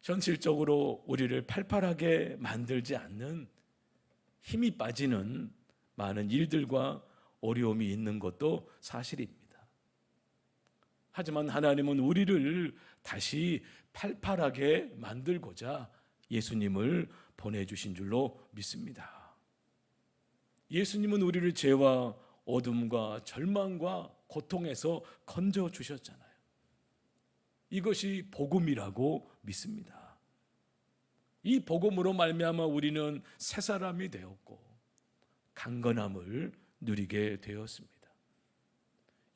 현실적으로 우리를 팔팔하게 만들지 않는 힘이 빠지는 많은 일들과 어려움이 있는 것도 사실입니다. 하지만 하나님은 우리를 다시 팔팔하게 만들고자 예수님을 보내주신 줄로 믿습니다. 예수님은 우리를 죄와 어둠과 절망과 고통에서 건져주셨잖아요. 이것이 복음이라고 믿습니다. 이 복음으로 말미암아 우리는 새 사람이 되었고 강건함을 누리게 되었습니다.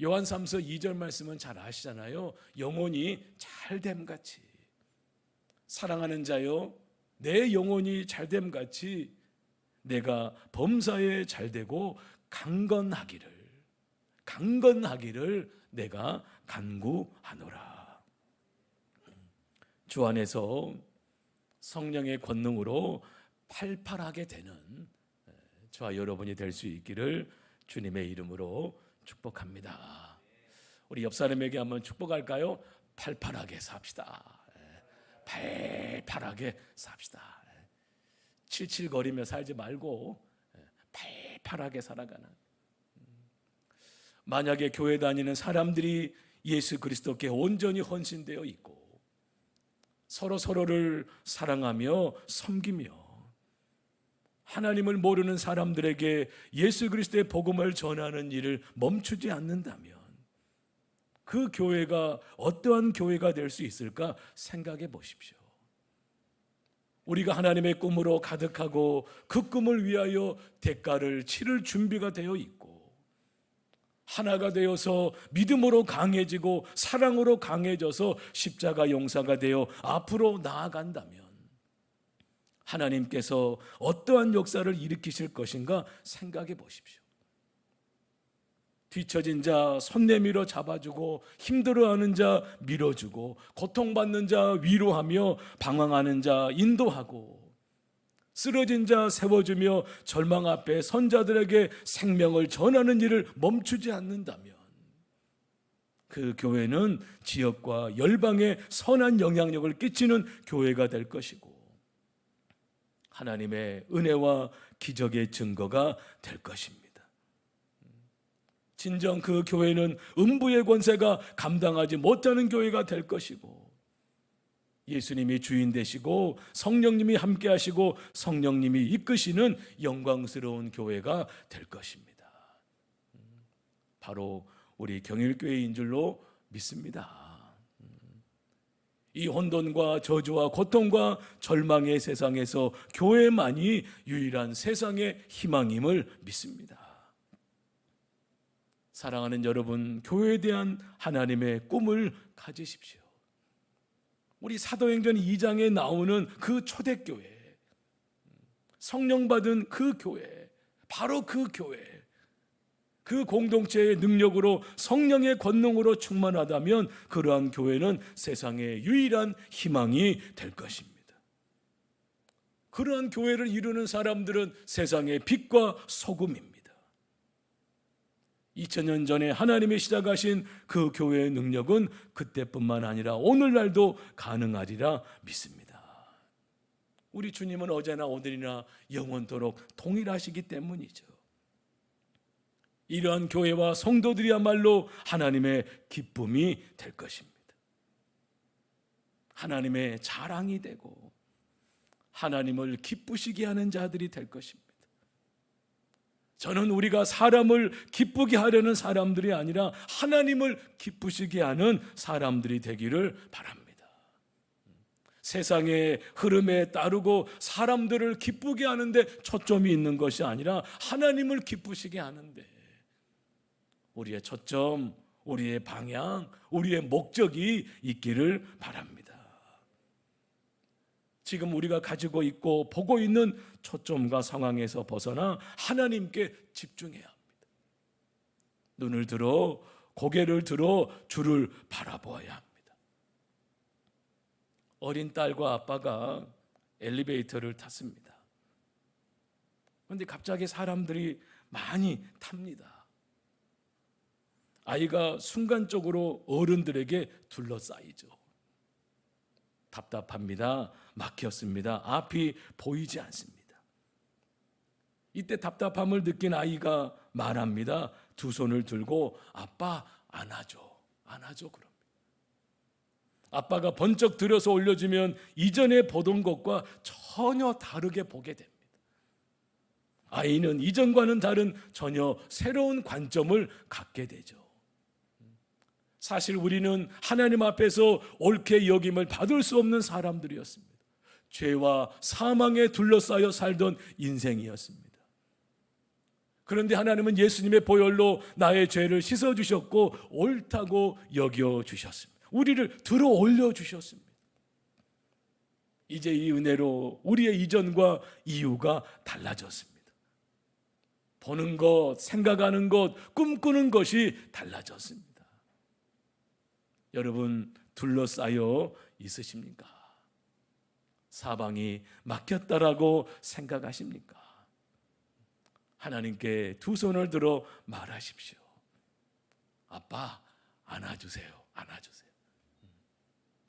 요한 3서 2절 말씀은 잘 아시잖아요. 영혼이 잘됨같이, 사랑하는 자여 내 영혼이 잘됨같이 내가 범사에 잘되고 강건하기를 내가 간구하노라. 주 안에서 성령의 권능으로 팔팔하게 되는 저와 여러분이 될 수 있기를 주님의 이름으로 축복합니다. 우리 옆 사람에게 한번 축복할까요? 팔팔하게 삽시다. 팔팔하게 삽시다. 칠칠거리며 살지 말고 팔팔하게 살아가는, 만약에 교회 다니는 사람들이 예수 그리스도께 온전히 헌신되어 있고 서로를 사랑하며 섬기며 하나님을 모르는 사람들에게 예수 그리스도의 복음을 전하는 일을 멈추지 않는다면 그 교회가 어떠한 교회가 될 수 있을까 생각해 보십시오. 우리가 하나님의 꿈으로 가득하고 그 꿈을 위하여 대가를 치를 준비가 되어 있고 하나가 되어서 믿음으로 강해지고 사랑으로 강해져서 십자가 용사가 되어 앞으로 나아간다면 하나님께서 어떠한 역사를 일으키실 것인가 생각해 보십시오. 뒤처진 자 손 내밀어 잡아주고 힘들어하는 자 밀어주고 고통받는 자 위로하며 방황하는 자 인도하고 쓰러진 자 세워주며 절망 앞에 선자들에게 생명을 전하는 일을 멈추지 않는다면 그 교회는 지역과 열방에 선한 영향력을 끼치는 교회가 될 것이고 하나님의 은혜와 기적의 증거가 될 것입니다. 진정 그 교회는 음부의 권세가 감당하지 못하는 교회가 될 것이고 예수님이 주인 되시고 성령님이 함께 하시고 성령님이 이끄시는 영광스러운 교회가 될 것입니다. 바로 우리 경일교회인 줄로 믿습니다. 이 혼돈과 저주와 고통과 절망의 세상에서 교회만이 유일한 세상의 희망임을 믿습니다. 사랑하는 여러분, 교회에 대한 하나님의 꿈을 가지십시오. 우리 사도행전 2장에 나오는 그 초대교회, 성령 받은 그 교회, 바로 그 교회, 그 공동체의 능력으로 성령의 권능으로 충만하다면 그러한 교회는 세상의 유일한 희망이 될 것입니다. 그러한 교회를 이루는 사람들은 세상의 빛과 소금입니다. 2000년 전에 하나님이 시작하신 그 교회의 능력은 그때뿐만 아니라 오늘날도 가능하리라 믿습니다. 우리 주님은 어제나 오늘이나 영원토록 동일하시기 때문이죠. 이러한 교회와 성도들이야말로 하나님의 기쁨이 될 것입니다. 하나님의 자랑이 되고 하나님을 기쁘시게 하는 자들이 될 것입니다. 저는 우리가 사람을 기쁘게 하려는 사람들이 아니라 하나님을 기쁘시게 하는 사람들이 되기를 바랍니다. 세상의 흐름에 따르고 사람들을 기쁘게 하는데 초점이 있는 것이 아니라 하나님을 기쁘시게 하는데 우리의 초점, 우리의 방향, 우리의 목적이 있기를 바랍니다. 지금 우리가 가지고 있고 보고 있는 초점과 상황에서 벗어나 하나님께 집중해야 합니다. 눈을 들어 고개를 들어 주를 바라보아야 합니다. 어린 딸과 아빠가 엘리베이터를 탔습니다. 그런데 갑자기 사람들이 많이 탑니다. 아이가 순간적으로 어른들에게 둘러싸이죠. 답답합니다. 막혔습니다. 앞이 보이지 않습니다. 이때 답답함을 느낀 아이가 말합니다. 두 손을 들고 아빠 안아줘. 안아줘 그럽니다. 아빠가 번쩍 들어서 올려주면 이전에 보던 것과 전혀 다르게 보게 됩니다. 아이는 이전과는 다른 전혀 새로운 관점을 갖게 되죠. 사실 우리는 하나님 앞에서 옳게 여김을 받을 수 없는 사람들이었습니다. 죄와 사망에 둘러싸여 살던 인생이었습니다. 그런데 하나님은 예수님의 보혈로 나의 죄를 씻어주셨고 옳다고 여겨주셨습니다. 우리를 들어 올려주셨습니다. 이제 이 은혜로 우리의 이전과 이후가 달라졌습니다. 보는 것, 생각하는 것, 꿈꾸는 것이 달라졌습니다. 여러분 둘러싸여 있으십니까? 사방이 막혔다라고 생각하십니까? 하나님께 두 손을 들어 말하십시오. 아빠 안아주세요. 안아주세요.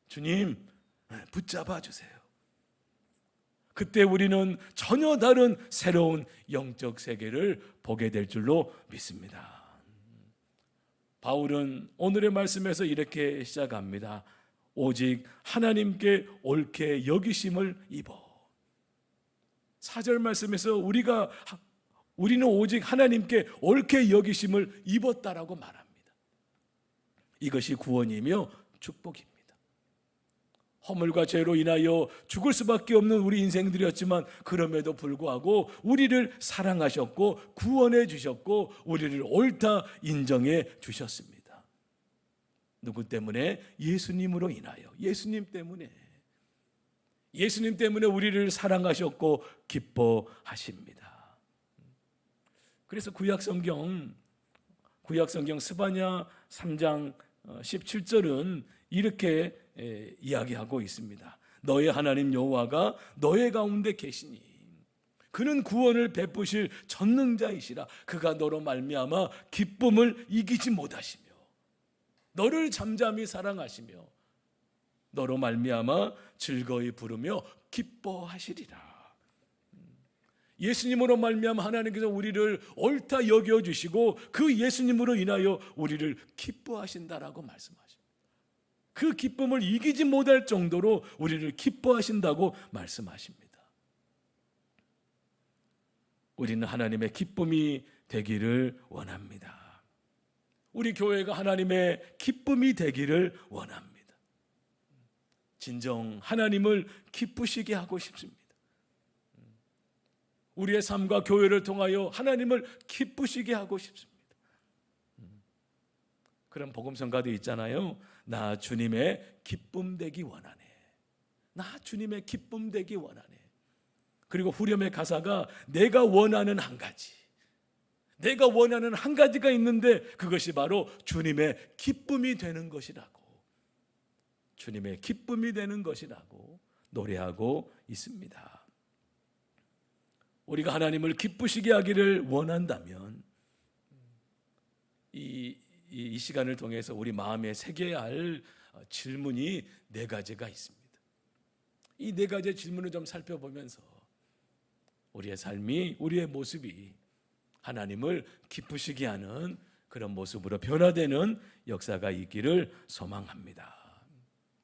주님 붙잡아 주세요. 그때 우리는 전혀 다른 새로운 영적 세계를 보게 될 줄로 믿습니다. 바울은 오늘의 말씀에서 이렇게 시작합니다. 오직 하나님께 옳게 여기심을 입어. 4절 말씀에서 우리는 오직 하나님께 옳게 여기심을 입었다라고 말합니다. 이것이 구원이며 축복입니다. 허물과 죄로 인하여 죽을 수밖에 없는 우리 인생들이었지만 그럼에도 불구하고 우리를 사랑하셨고 구원해 주셨고 우리를 옳다 인정해 주셨습니다. 누구 때문에? 예수님으로 인하여. 예수님 때문에 우리를 사랑하셨고 기뻐하십니다. 그래서 구약성경 스바냐 3장 17절은 이렇게 이야기하고 있습니다. 너의 하나님 여호와가 너의 가운데 계시니 그는 구원을 베푸실 전능자이시라. 그가 너로 말미암아 기쁨을 이기지 못하시며 너를 잠잠히 사랑하시며 너로 말미암아 즐거이 부르며 기뻐하시리라. 예수님으로 말미암아 하나님께서 우리를 옳다 여겨주시고 그 예수님으로 인하여 우리를 기뻐하신다라고 말씀하십니다. 그 기쁨을 이기지 못할 정도로 우리를 기뻐하신다고 말씀하십니다. 우리는 하나님의 기쁨이 되기를 원합니다. 우리 교회가 하나님의 기쁨이 되기를 원합니다. 진정 하나님을 기쁘시게 하고 싶습니다. 우리의 삶과 교회를 통하여 하나님을 기쁘시게 하고 싶습니다. 그런 복음성가도 있잖아요. 나 주님의 기쁨 되기 원하네. 나 주님의 기쁨 되기 원하네. 그리고 후렴의 가사가 내가 원하는 한 가지가 있는데 그것이 바로 주님의 기쁨이 되는 것이라고. 주님의 기쁨이 되는 것이라고 노래하고 있습니다. 우리가 하나님을 기쁘시게 하기를 원한다면 이 시간을 통해서 우리 마음에 새겨야 할 질문이 4가지가 있습니다. 이 4가지의 질문을 좀 살펴보면서 우리의 삶이, 우리의 모습이 하나님을 기쁘시게 하는 그런 모습으로 변화되는 역사가 있기를 소망합니다.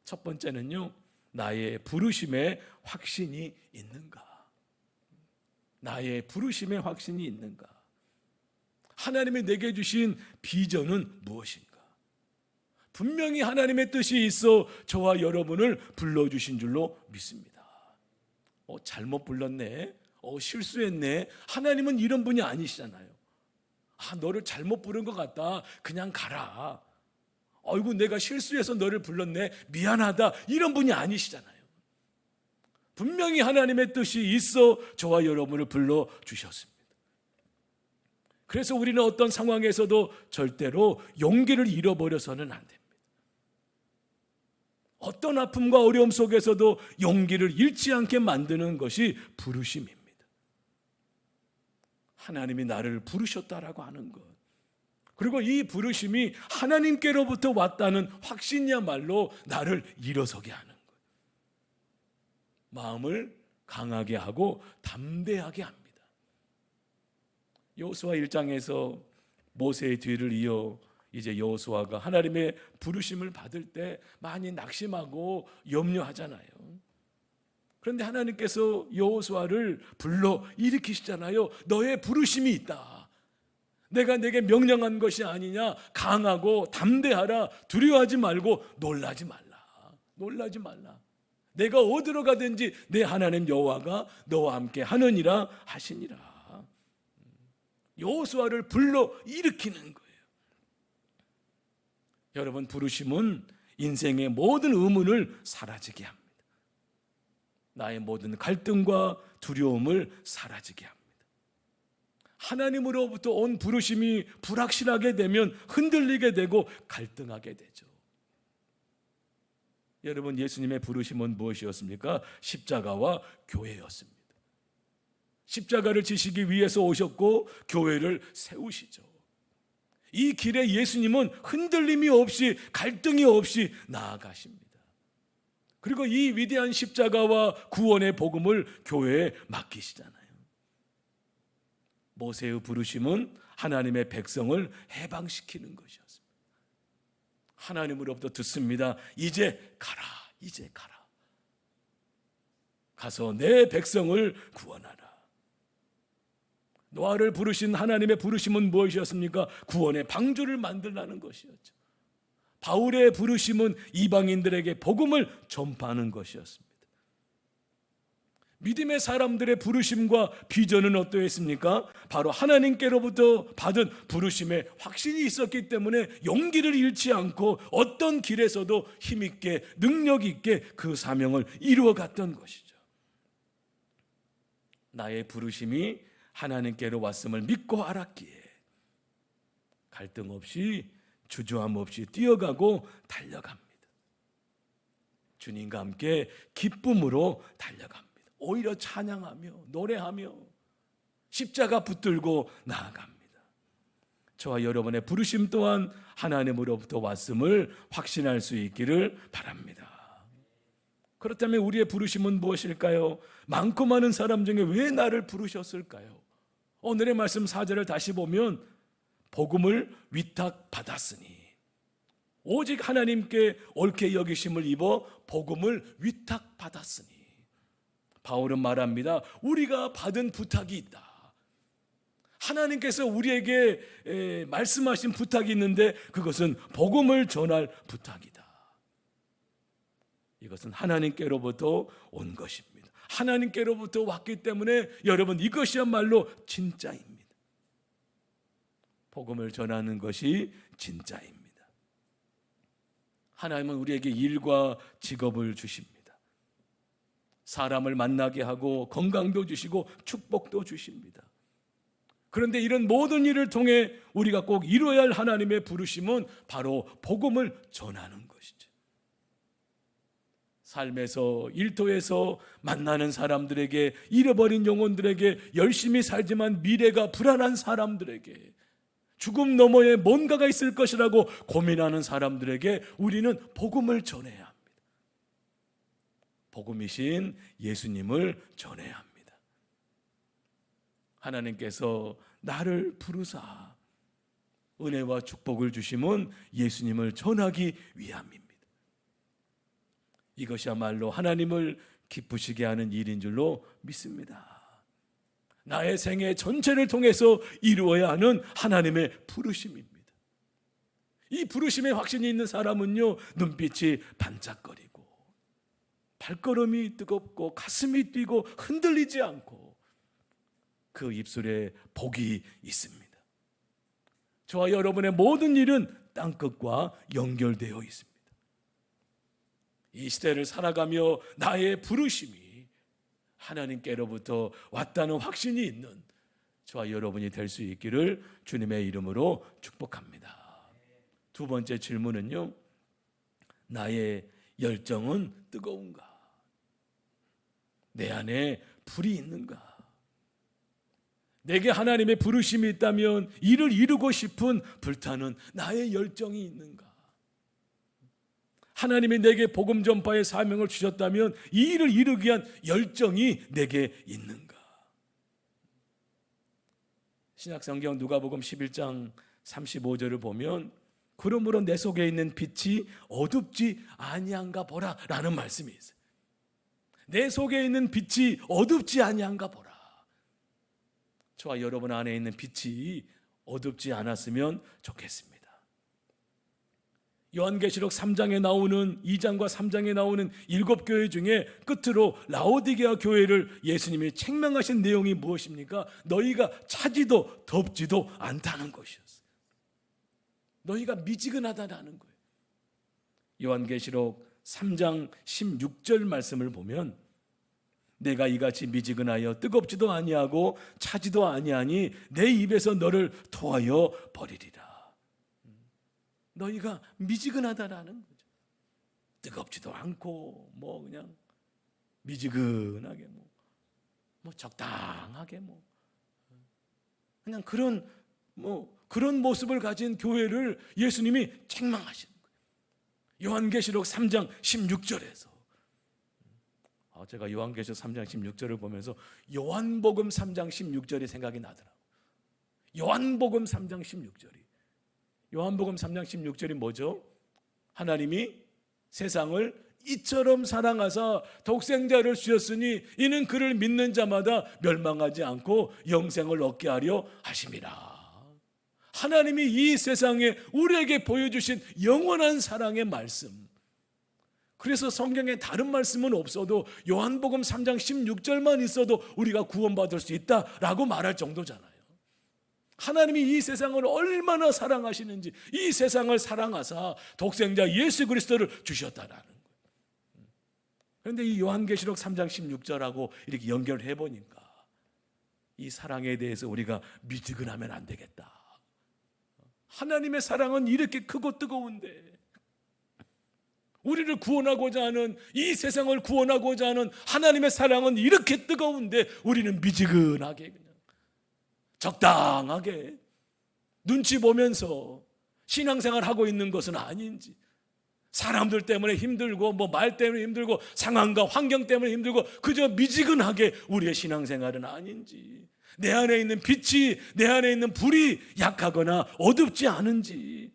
첫 번째는요, 나의 부르심에 확신이 있는가? 나의 부르심에 확신이 있는가? 하나님이 내게 주신 비전은 무엇인가? 분명히 하나님의 뜻이 있어 저와 여러분을 불러주신 줄로 믿습니다. 잘못 불렀네. 실수했네. 하나님은 이런 분이 아니시잖아요. 너를 잘못 부른 것 같다. 그냥 가라. 아이고 내가 실수해서 너를 불렀네. 미안하다. 이런 분이 아니시잖아요. 분명히 하나님의 뜻이 있어 저와 여러분을 불러주셨습니다. 그래서 우리는 어떤 상황에서도 절대로 용기를 잃어버려서는 안 됩니다. 어떤 아픔과 어려움 속에서도 용기를 잃지 않게 만드는 것이 부르심입니다. 하나님이 나를 부르셨다라고 하는 것, 그리고 이 부르심이 하나님께로부터 왔다는 확신이야말로 나를 일어서게 하는 것. 마음을 강하게 하고 담대하게 합니다. 여호수아 1장에서 모세의 뒤를 이어 이제 여호수아가 하나님의 부르심을 받을 때 많이 낙심하고 염려하잖아요. 그런데 하나님께서 여호수아를 불러 일으키시잖아요. 너의 부르심이 있다. 내가 내게 명령한 것이 아니냐. 강하고 담대하라. 두려워하지 말고 놀라지 말라. 놀라지 말라. 내가 어디로 가든지 내 하나님 여호와가 너와 함께 하느니라 하시니라. 여호수아를 불러 일으키는 거예요. 여러분, 부르심은 인생의 모든 의문을 사라지게 합니다. 나의 모든 갈등과 두려움을 사라지게 합니다. 하나님으로부터 온 부르심이 불확실하게 되면 흔들리게 되고 갈등하게 되죠. 여러분, 예수님의 부르심은 무엇이었습니까? 십자가와 교회였습니다. 십자가를 지시기 위해서 오셨고 교회를 세우시죠. 이 길에 예수님은 흔들림이 없이 갈등이 없이 나아가십니다. 그리고 이 위대한 십자가와 구원의 복음을 교회에 맡기시잖아요. 모세의 부르심은 하나님의 백성을 해방시키는 것이었습니다. 하나님으로부터 듣습니다. 이제 가라, 이제 가라. 가서 내 백성을 구원하라. 노아를 부르신 하나님의 부르심은 무엇이었습니까? 구원의 방주를 만들라는 것이었죠. 바울의 부르심은 이방인들에게 복음을 전파하는 것이었습니다. 믿음의 사람들의 부르심과 비전은 어떠했습니까? 바로 하나님께로부터 받은 부르심에 확신이 있었기 때문에 용기를 잃지 않고 어떤 길에서도 힘있게 능력 있게 그 사명을 이루어갔던 것이죠. 나의 부르심이 하나님께로 왔음을 믿고 알았기에 갈등 없이 주저함 없이 뛰어가고 달려갑니다. 주님과 함께 기쁨으로 달려갑니다. 오히려 찬양하며 노래하며 십자가 붙들고 나아갑니다. 저와 여러분의 부르심 또한 하나님으로부터 왔음을 확신할 수 있기를 바랍니다. 그렇다면 우리의 부르심은 무엇일까요? 많고 많은 사람 중에 왜 나를 부르셨을까요? 오늘의 말씀 4절을 다시 보면 복음을 위탁받았으니, 오직 하나님께 옳게 여기심을 입어 복음을 위탁받았으니, 바울은 말합니다. 우리가 받은 부탁이 있다. 하나님께서 우리에게 말씀하신 부탁이 있는데 그것은 복음을 전할 부탁이다. 이것은 하나님께로부터 온 것입니다. 하나님께로부터 왔기 때문에 여러분, 이것이야말로 진짜입니다. 복음을 전하는 것이 진짜입니다. 하나님은 우리에게 일과 직업을 주십니다. 사람을 만나게 하고 건강도 주시고 축복도 주십니다. 그런데 이런 모든 일을 통해 우리가 꼭 이루어야 할 하나님의 부르심은 바로 복음을 전하는 것이죠. 삶에서, 일터에서 만나는 사람들에게, 잃어버린 영혼들에게, 열심히 살지만 미래가 불안한 사람들에게, 죽음 너머에 뭔가가 있을 것이라고 고민하는 사람들에게 우리는 복음을 전해야 합니다. 복음이신 예수님을 전해야 합니다. 하나님께서 나를 부르사 은혜와 축복을 주심은 예수님을 전하기 위함입니다. 이것이야말로 하나님을 기쁘시게 하는 일인 줄로 믿습니다. 나의 생애 전체를 통해서 이루어야 하는 하나님의 부르심입니다. 이 부르심에 확신이 있는 사람은요, 눈빛이 반짝거리고 발걸음이 뜨겁고 가슴이 뛰고 흔들리지 않고 그 입술에 복이 있습니다. 저와 여러분의 모든 일은 땅끝과 연결되어 있습니다. 이 시대를 살아가며 나의 부르심이 하나님께로부터 왔다는 확신이 있는 저와 여러분이 될 수 있기를 주님의 이름으로 축복합니다. 두 번째 질문은요, 나의 열정은 뜨거운가? 내 안에 불이 있는가? 내게 하나님의 부르심이 있다면 이를 이루고 싶은 불타는 나의 열정이 있는가? 하나님이 내게 복음 전파의 사명을 주셨다면 이 일을 이루기 위한 열정이 내게 있는가? 신약성경 누가복음 11장 35절을 보면 그러므로 내 속에 있는 빛이 어둡지 아니한가 보라 라는 말씀이 있어요. 내 속에 있는 빛이 어둡지 아니한가 보라. 저와 여러분 안에 있는 빛이 어둡지 않았으면 좋겠습니다. 요한계시록 3장에 나오는 2장과 3장에 나오는 7교회 중에 끝으로 라오디게아 교회를 예수님이 책망하신 내용이 무엇입니까? 너희가 차지도 덥지도 않다는 것이었어요. 너희가 미지근하다는 거예요. 요한계시록 3장 16절 말씀을 보면 내가 이같이 미지근하여 뜨겁지도 아니하고 차지도 아니하니 내 입에서 너를 토하여 버리리라. 너희가 미지근하다라는 거죠. 뜨겁지도 않고 뭐 그냥 미지근하게 뭐 적당하게 그냥 그런 모습을 가진 교회를 예수님이 책망하시는 거예요. 요한계시록 3장 16절에서 제가 요한계시록 3장 16절을 보면서 요한복음 3장 16절이 생각이 나더라고요. 요한복음 3장 16절이 요한복음 3장 16절이 뭐죠? 하나님이 세상을 이처럼 사랑하사 독생자를 주셨으니 이는 그를 믿는 자마다 멸망하지 않고 영생을 얻게 하려 하심이라. 하나님이 이 세상에 우리에게 보여주신 영원한 사랑의 말씀. 그래서 성경에 다른 말씀은 없어도 요한복음 3장 16절만 있어도 우리가 구원받을 수 있다라고 말할 정도잖아요. 하나님이 이 세상을 얼마나 사랑하시는지, 이 세상을 사랑하사 독생자 예수 그리스도를 주셨다라는 거예요. 그런데 이 요한계시록 3장 16절하고 이렇게 연결을 해보니까 이 사랑에 대해서 우리가 미지근하면 안 되겠다. 하나님의 사랑은 이렇게 크고 뜨거운데 우리를 구원하고자 하는, 이 세상을 구원하고자 하는 하나님의 사랑은 이렇게 뜨거운데 우리는 미지근하게 그냥 적당하게 눈치 보면서 신앙생활 하고 있는 것은 아닌지, 사람들 때문에 힘들고 말 때문에 힘들고 상황과 환경 때문에 힘들고 그저 미지근하게 우리의 신앙생활은 아닌지, 내 안에 있는 빛이, 내 안에 있는 불이 약하거나 어둡지 않은지.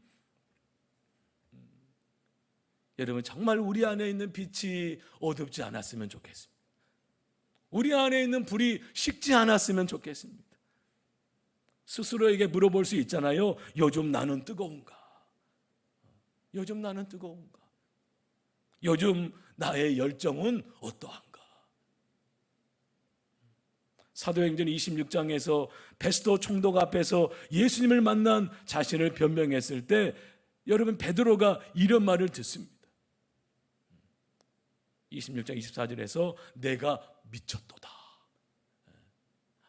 여러분, 정말 우리 안에 있는 빛이 어둡지 않았으면 좋겠습니다. 우리 안에 있는 불이 식지 않았으면 좋겠습니다. 스스로에게 물어볼 수 있잖아요. 요즘 나는 뜨거운가? 요즘 나는 뜨거운가? 요즘 나의 열정은 어떠한가? 사도행전 26장에서 베스도 총독 앞에서 예수님을 만난 자신을 변명했을 때 여러분, 베드로가 이런 말을 듣습니다. 26장 24절에서 내가 미쳤도다.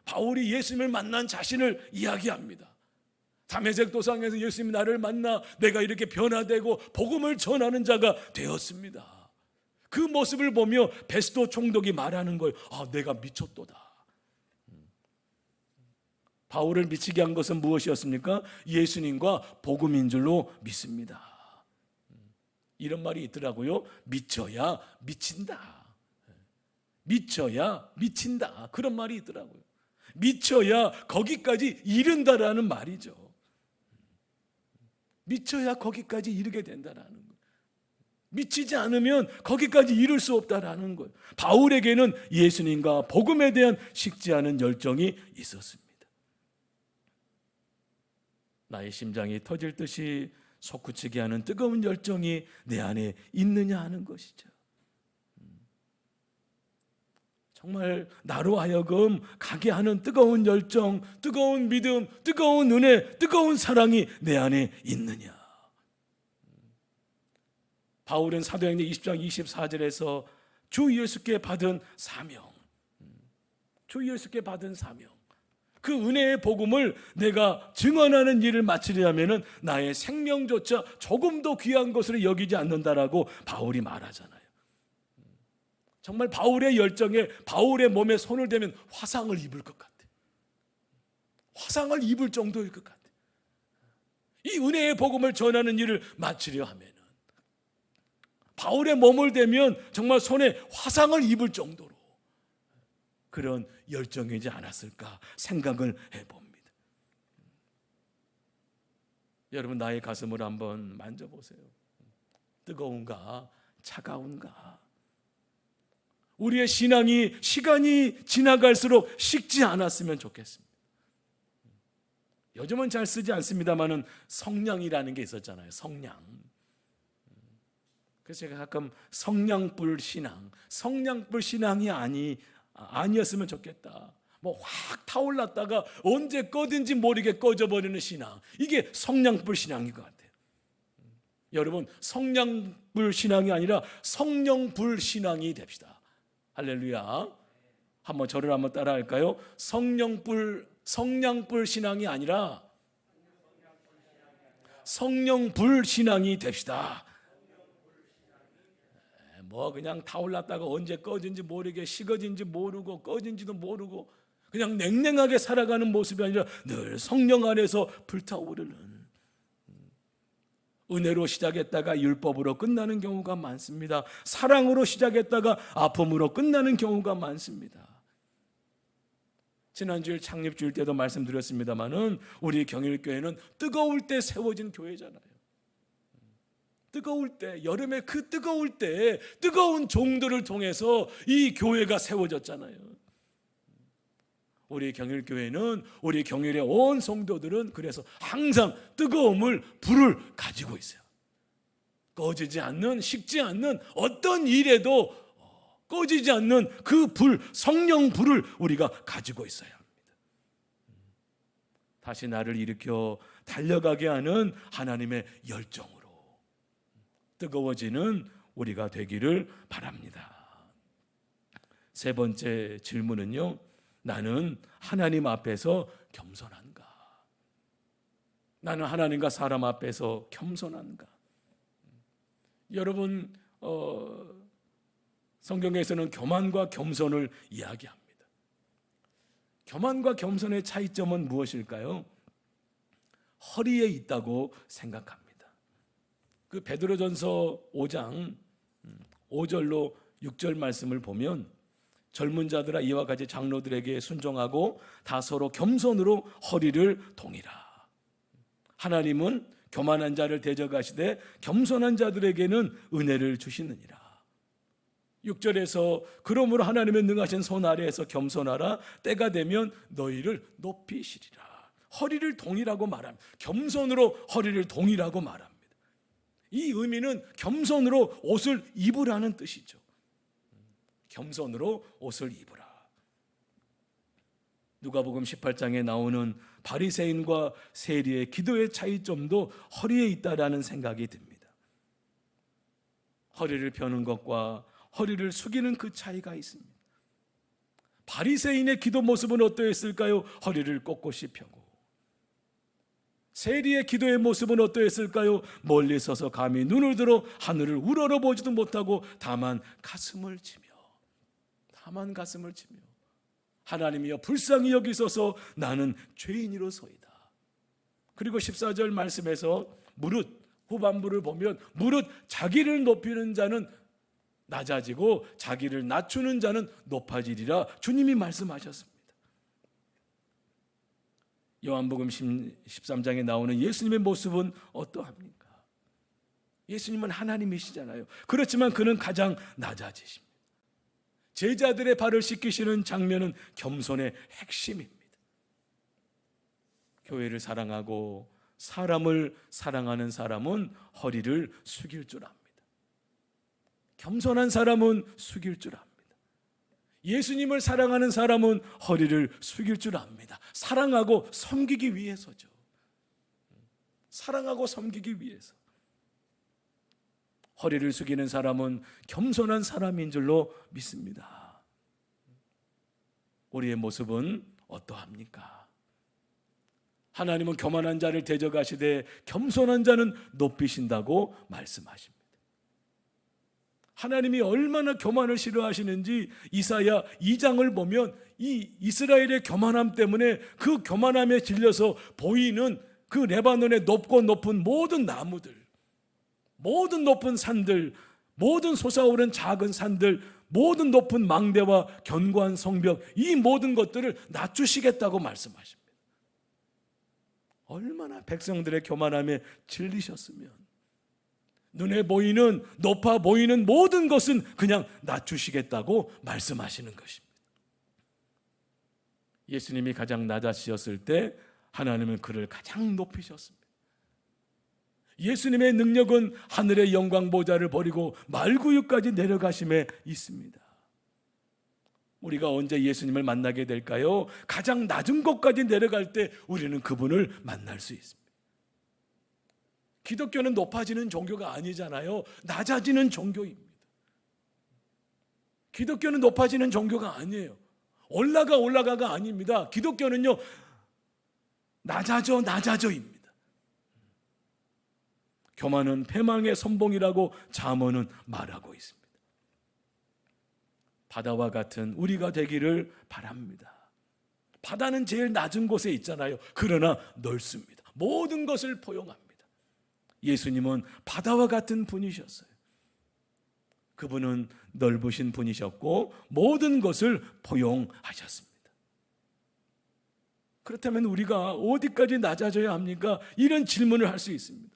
바울이 예수님을 만난 자신을 이야기합니다. 다메섹 도상에서 예수님이 나를 만나 내가 이렇게 변화되고 복음을 전하는 자가 되었습니다. 그 모습을 보며 베스도 총독이 말하는 거예요. 내가 미쳤도다. 바울을 미치게 한 것은 무엇이었습니까? 예수님과 복음인 줄로 믿습니다. 이런 말이 있더라고요. 미쳐야 미친다. 미쳐야 미친다. 그런 말이 있더라고요. 미쳐야 거기까지 이른다라는 말이죠. 미쳐야 거기까지 이르게 된다라는 거예요. 미치지 않으면 거기까지 이룰 수 없다라는 거예요. 바울에게는 예수님과 복음에 대한 식지 않은 열정이 있었습니다. 나의 심장이 터질 듯이 솟구치게 하는 뜨거운 열정이 내 안에 있느냐 하는 것이죠. 정말 나로 하여금 가게 하는 뜨거운 열정, 뜨거운 믿음, 뜨거운 은혜, 뜨거운 사랑이 내 안에 있느냐. 바울은 사도행전 20장 24절에서 주 예수께 받은 사명, 주 예수께 받은 사명, 그 은혜의 복음을 내가 증언하는 일을 마치려면 나의 생명조차 조금도 귀한 것으로 여기지 않는다라고 바울이 말하잖아요. 정말 바울의 열정에, 바울의 몸에 손을 대면 화상을 입을 것 같아. 화상을 입을 정도일 것 같아. 이 은혜의 복음을 전하는 일을 마치려 하면 바울의 몸을 대면 정말 손에 화상을 입을 정도로 그런 열정이지 않았을까 생각을 해봅니다. 여러분, 나의 가슴을 한번 만져보세요. 뜨거운가 차가운가? 우리의 신앙이 시간이 지나갈수록 식지 않았으면 좋겠습니다. 요즘은 잘 쓰지 않습니다만은 성냥이라는 게 있었잖아요. 성냥. 그래서 제가 가끔 성냥불 신앙, 성냥불 신앙이 아니었으면 좋겠다. 뭐 확 타올랐다가 언제 꺼든지 모르게 꺼져버리는 신앙, 이게 성냥불 신앙인 것 같아요. 여러분, 성냥불 신앙이 아니라 성령불 신앙이 됩시다. 할렐루야. 한번 저를 한번 따라할까요? 성냥불 신앙이 아니라 성령불 신앙이 됩시다. 뭐 그냥 타올랐다가 언제 꺼진지 모르게 식어진지 모르고 꺼진지도 모르고 그냥 냉랭하게 살아가는 모습이 아니라 늘 성령 안에서 불타오르는, 은혜로 시작했다가 율법으로 끝나는 경우가 많습니다. 사랑으로 시작했다가 아픔으로 끝나는 경우가 많습니다. 지난주일 창립주일 때도 말씀드렸습니다마는 우리 경일교회는 뜨거울 때 세워진 교회잖아요. 뜨거울 때, 여름에 그 뜨거울 때 뜨거운 종들을 통해서 이 교회가 세워졌잖아요. 우리 경일교회는, 우리 경일의 온 성도들은 그래서 항상 뜨거움을, 불을 가지고 있어요. 꺼지지 않는, 식지 않는, 어떤 일에도 꺼지지 않는 그 불, 성령 불을 우리가 가지고 있어야 합니다. 다시 나를 일으켜 달려가게 하는 하나님의 열정으로 뜨거워지는 우리가 되기를 바랍니다. 세 번째 질문은요, 나는 하나님 앞에서 겸손한가? 나는 하나님과 사람 앞에서 겸손한가? 여러분, 성경에서는 교만과 겸손을 이야기합니다. 교만과 겸손의 차이점은 무엇일까요? 허리에 있다고 생각합니다. 그 베드로전서 5장 5절로 6절 말씀을 보면, 젊은 자들아 이와 같이 장로들에게 순종하고 다 서로 겸손으로 허리를 동이라. 하나님은 교만한 자를 대적하시되 겸손한 자들에게는 은혜를 주시느니라. 6절에서 그러므로 하나님의 능하신 손 아래에서 겸손하라. 때가 되면 너희를 높이시리라. 허리를 동이라고 말합니다. 겸손으로 허리를 동이라고 말합니다. 이 의미는 겸손으로 옷을 입으라는 뜻이죠. 겸손으로 옷을 입으라. 누가복음 18장에 나오는 바리새인과 세리의 기도의 차이점도 허리에 있다라는 생각이 듭니다. 허리를 펴는 것과 허리를 숙이는 그 차이가 있습니다. 바리새인의 기도 모습은 어떠했을까요? 허리를 꼿꼿이 펴고. 세리의 기도의 모습은 어떠했을까요? 멀리 서서 감히 눈을 들어 하늘을 우러러보지도 못하고 다만 가슴을 치며 하나님이여 불쌍히 여기소서 나는 죄인이로소이다. 그리고 14절 말씀에서 무릇, 후반부를 보면 무릇 자기를 높이는 자는 낮아지고 자기를 낮추는 자는 높아지리라 주님이 말씀하셨습니다. 요한복음 13장에 나오는 예수님의 모습은 어떠합니까? 예수님은 하나님이시잖아요. 그렇지만 그는 가장 낮아지십니다. 제자들의 발을 씻기시는 장면은 겸손의 핵심입니다. 교회를 사랑하고 사람을 사랑하는 사람은 허리를 숙일 줄 압니다. 겸손한 사람은 숙일 줄 압니다. 예수님을 사랑하는 사람은 허리를 숙일 줄 압니다. 사랑하고 섬기기 위해서죠. 사랑하고 섬기기 위해서. 허리를 숙이는 사람은 겸손한 사람인 줄로 믿습니다. 우리의 모습은 어떠합니까? 하나님은 교만한 자를 대적하시되 겸손한 자는 높이신다고 말씀하십니다. 하나님이 얼마나 교만을 싫어하시는지 이사야 2장을 보면 이 이스라엘의 교만함 때문에 그 교만함에 질려서 보이는 그 레바논의 높고 높은 모든 나무들, 모든 높은 산들, 모든 솟아오른 작은 산들, 모든 높은 망대와 견고한 성벽, 이 모든 것들을 낮추시겠다고 말씀하십니다. 얼마나 백성들의 교만함에 질리셨으면 눈에 보이는, 높아 보이는 모든 것은 그냥 낮추시겠다고 말씀하시는 것입니다. 예수님이 가장 낮아지셨을 때 하나님은 그를 가장 높이셨습니다. 예수님의 능력은 하늘의 영광 보좌를 버리고 말구유까지 내려가심에 있습니다. 우리가 언제 예수님을 만나게 될까요? 가장 낮은 곳까지 내려갈 때 우리는 그분을 만날 수 있습니다. 기독교는 높아지는 종교가 아니잖아요. 낮아지는 종교입니다. 기독교는 높아지는 종교가 아니에요. 올라가가 아닙니다. 기독교는요, 낮아져입니다. 교만은 패망의 선봉이라고 잠언은 말하고 있습니다. 바다와 같은 우리가 되기를 바랍니다. 바다는 제일 낮은 곳에 있잖아요. 그러나 넓습니다. 모든 것을 포용합니다. 예수님은 바다와 같은 분이셨어요. 그분은 넓으신 분이셨고 모든 것을 포용하셨습니다. 그렇다면 우리가 어디까지 낮아져야 합니까? 이런 질문을 할 수 있습니다.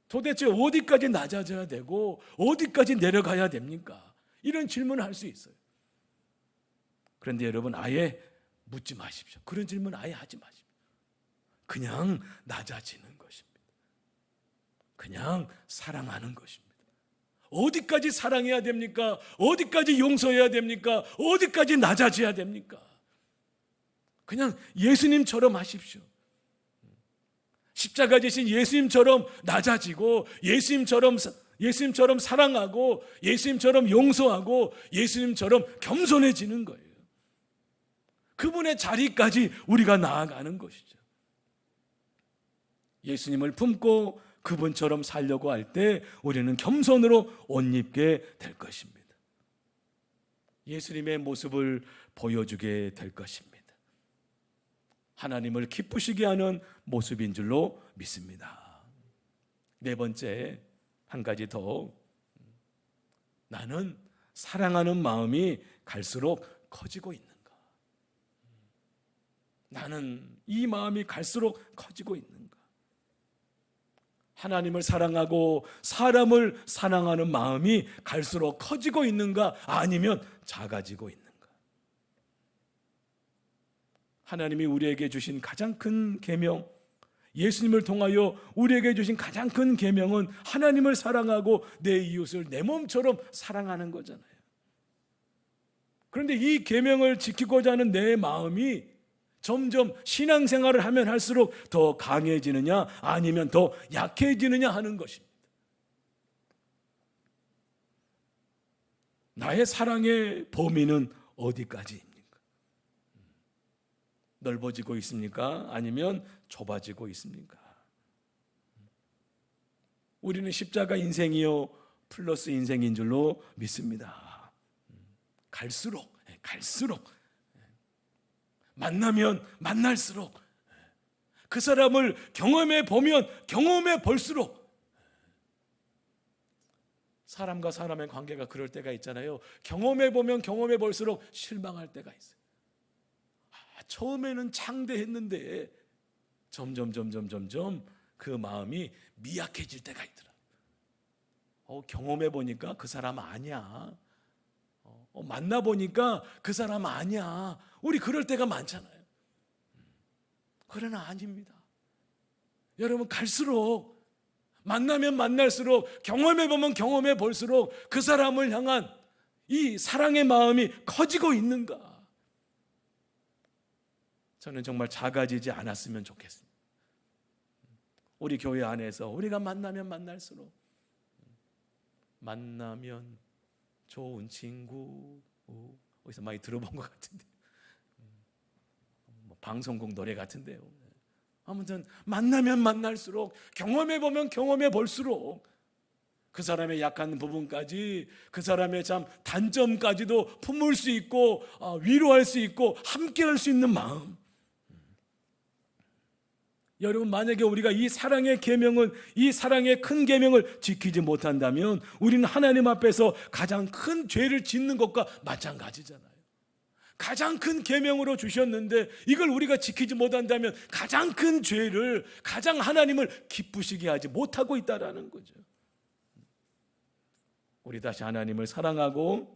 도대체 어디까지 낮아져야 되고 어디까지 내려가야 됩니까? 이런 질문을 할 수 있어요. 그런데 여러분, 아예 묻지 마십시오. 그런 질문 아예 하지 마십시오. 그냥 낮아지는 것입니다. 그냥 사랑하는 것입니다. 어디까지 사랑해야 됩니까? 어디까지 용서해야 됩니까? 어디까지 낮아져야 됩니까? 그냥 예수님처럼 하십시오. 십자가 지신 예수님처럼 낮아지고 예수님처럼 사랑하고 예수님처럼 용서하고 예수님처럼 겸손해지는 거예요. 그분의 자리까지 우리가 나아가는 것이죠. 예수님을 품고 그분처럼 살려고 할 때 우리는 겸손으로 옷 입게 될 것입니다. 예수님의 모습을 보여주게 될 것입니다. 하나님을 기쁘시게 하는 모습인 줄로 믿습니다. 네 번째, 한 가지 더. 나는 사랑하는 마음이 갈수록 커지고 있는가? 나는 이 마음이 갈수록 커지고 있는가? 하나님을 사랑하고 사람을 사랑하는 마음이 갈수록 커지고 있는가? 아니면 작아지고 있는가? 하나님이 우리에게 주신 가장 큰 계명, 예수님을 통하여 우리에게 주신 가장 큰 계명은 하나님을 사랑하고 내 이웃을 내 몸처럼 사랑하는 거잖아요. 그런데 이 계명을 지키고자 하는 내 마음이 점점 신앙생활을 하면 할수록 더 강해지느냐 아니면 더 약해지느냐 하는 것입니다. 나의 사랑의 범위는 어디까지입니까? 넓어지고 있습니까? 아니면 좁아지고 있습니까? 우리는 십자가 인생이요 플러스 인생인 줄로 믿습니다. 갈수록 만나면 만날수록, 그 사람을 경험해 보면 경험해 볼수록, 사람과 사람의 관계가 그럴 때가 있잖아요. 경험해 보면 경험해 볼수록 실망할 때가 있어요. 처음에는 창대했는데 점점 그 마음이 미약해질 때가 있더라. 경험해 보니까 그 사람 아니야. 만나 보니까 그 사람 아니야. 우리 그럴 때가 많잖아요. 그러나 아닙니다. 여러분, 갈수록, 만나면 만날수록, 경험해 보면 경험해 볼수록 그 사람을 향한 이 사랑의 마음이 커지고 있는가? 저는 정말 작아지지 않았으면 좋겠습니다. 우리 교회 안에서 우리가 만나면 만날수록, 만나면 좋은 친구, 어디서 많이 들어본 것 같은데, 방송국 노래 같은데요. 아무튼 만나면 만날수록, 경험해 보면 경험해 볼수록 그 사람의 약한 부분까지, 그 사람의 참 단점까지도 품을 수 있고 위로할 수 있고 함께할 수 있는 마음, 여러분, 만약에 우리가 이 사랑의 계명은, 이 사랑의 큰 계명을 지키지 못한다면 우리는 하나님 앞에서 가장 큰 죄를 짓는 것과 마찬가지잖아요. 가장 큰 계명으로 주셨는데 이걸 우리가 지키지 못한다면 가장 큰 죄를, 가장 하나님을 기쁘시게 하지 못하고 있다라는 거죠. 우리 다시 하나님을 사랑하고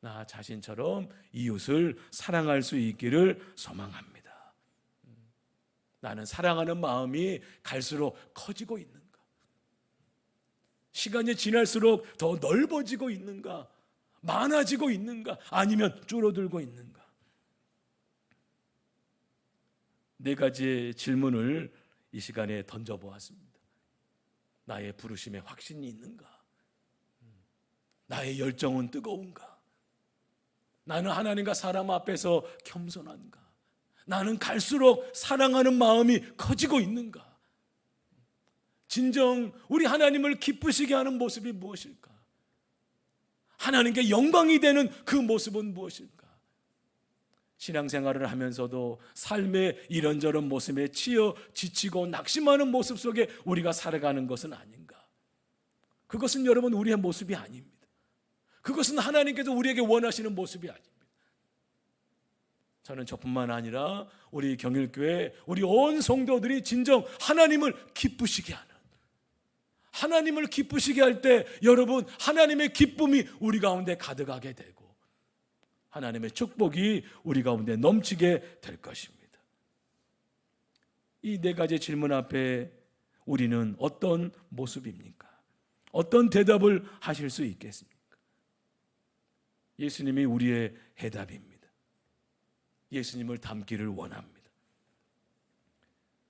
나 자신처럼 이웃을 사랑할 수 있기를 소망합니다. 나는 사랑하는 마음이 갈수록 커지고 있는가? 시간이 지날수록 더 넓어지고 있는가? 많아지고 있는가? 아니면 줄어들고 있는가? 네 가지의 질문을 이 시간에 던져보았습니다. 나의 부르심에 확신이 있는가? 나의 열정은 뜨거운가? 나는 하나님과 사람 앞에서 겸손한가? 나는 갈수록 사랑하는 마음이 커지고 있는가? 진정 우리 하나님을 기쁘시게 하는 모습이 무엇일까? 하나님께 영광이 되는 그 모습은 무엇일까? 신앙생활을 하면서도 삶의 이런저런 모습에 치여 지치고 낙심하는 모습 속에 우리가 살아가는 것은 아닌가? 그것은 여러분 우리의 모습이 아닙니다. 그것은 하나님께서 우리에게 원하시는 모습이 아닙니다. 저는 저뿐만 아니라 우리 경일교회 우리 온 성도들이 진정 하나님을 기쁘시게 하는, 하나님을 기쁘시게 할 때 여러분 하나님의 기쁨이 우리 가운데 가득하게 되고 하나님의 축복이 우리 가운데 넘치게 될 것입니다. 이 네 가지 질문 앞에 우리는 어떤 모습입니까? 어떤 대답을 하실 수 있겠습니까? 예수님이 우리의 해답입니다. 예수님을 닮기를 원합니다.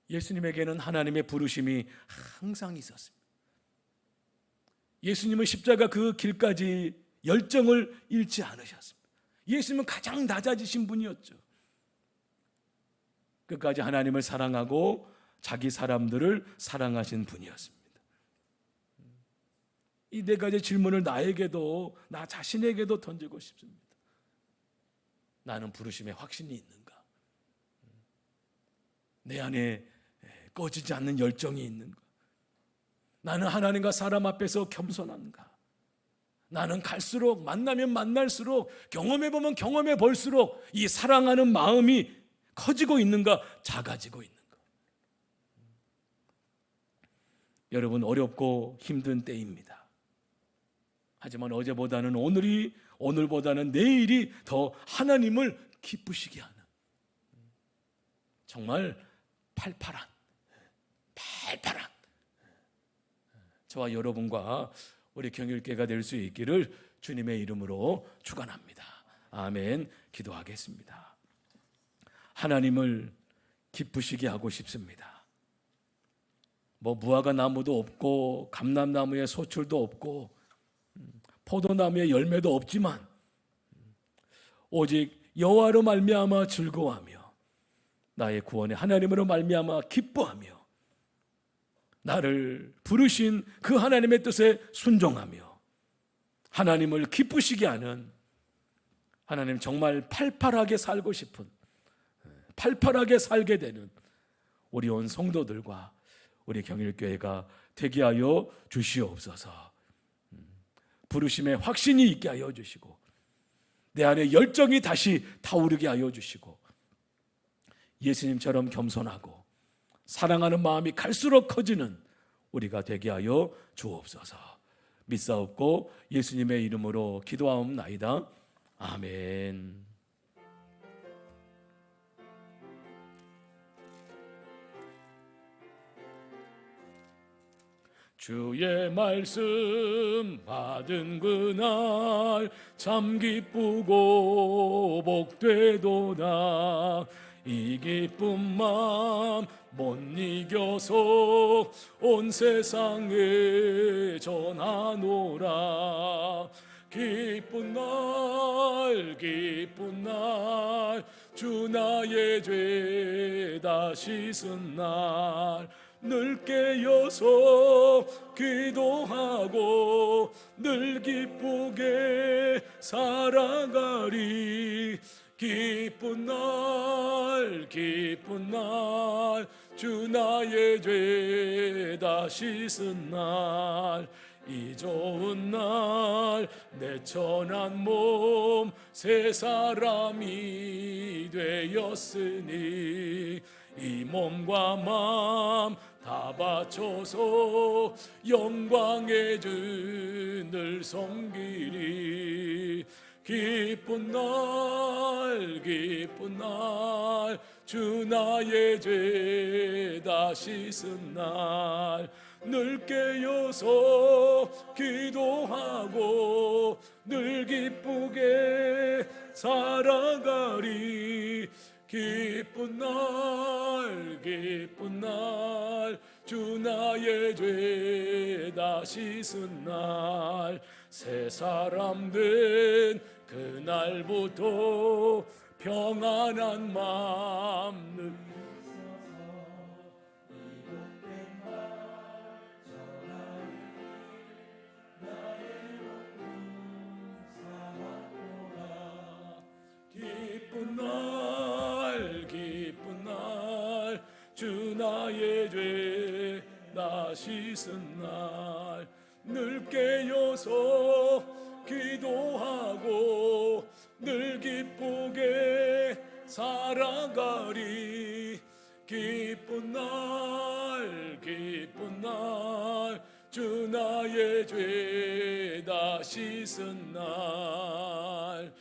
예수님에게는 하나님의 부르심이 항상 있었습니다. 예수님은 십자가 그 길까지 열정을 잃지 않으셨습니다. 예수님은 가장 낮아지신 분이었죠. 끝까지 하나님을 사랑하고 자기 사람들을 사랑하신 분이었습니다. 이 네 가지 질문을 나에게도, 나 자신에게도 던지고 싶습니다. 나는 부르심에 확신이 있는가? 내 안에 꺼지지 않는 열정이 있는가? 나는 하나님과 사람 앞에서 겸손한가? 나는 갈수록, 만나면 만날수록, 경험해보면 경험해 볼수록 이 사랑하는 마음이 커지고 있는가? 작아지고 있는가? 여러분, 어렵고 힘든 때입니다. 하지만 어제보다는 오늘이, 오늘보다는 내일이 더 하나님을 기쁘시게 하는 정말 팔팔한 저와 여러분과 우리 경일교회가 될 수 있기를 주님의 이름으로 축원합니다. 아멘. 기도하겠습니다. 하나님을 기쁘시게 하고 싶습니다. 무화과 나무도 없고 감람나무에 소출도 없고 포도나무에 열매도 없지만 오직 여호와로 말미암아 즐거워하며 나의 구원의 하나님으로 말미암아 기뻐하며 나를 부르신 그 하나님의 뜻에 순종하며 하나님을 기쁘시게 하는, 하나님 정말 팔팔하게 살고 싶은, 팔팔하게 살게 되는 우리 온 성도들과 우리 경일교회가 되게 하여 주시옵소서. 부르심에 확신이 있게 하여 주시고 내 안에 열정이 다시 타오르게 하여 주시고 예수님처럼 겸손하고 사랑하는 마음이 갈수록 커지는 우리가 되게 하여 주옵소서. 믿사옵고 예수님의 이름으로 기도하옵나이다. 아멘. 주의 말씀 받은 그날 참 기쁘고 복되도다. 이 기쁜 마음 못 이겨서 온 세상에 전하노라. 기쁜 날 주 나의 죄 다 씻은 날 늘 깨어서 기도하고 늘 기쁘게 살아가리. 기쁜 날 주 나의 죄 다 씻은 날, 이 좋은 날 내 천한 몸 새 사람이 되었으니 이 몸과 마음 다 바쳐서 영광의 주 늘 섬기리. 기쁜 날 기쁜 날 주 나의 죄 다 씻은 날, 늘 깨어서 기도하고 늘 기쁘게 살아가리. 기쁜 날 주 나의 죄 다 씻은 날, 새 사람 된 그날부터 평안한 마음 늘 기쁜 날 주 나의 죄 다 씻은 날, 늘 깨어서 기도하고 늘 기쁘게 살아가리. 기쁜 날 주 나의 죄 다 씻은 날.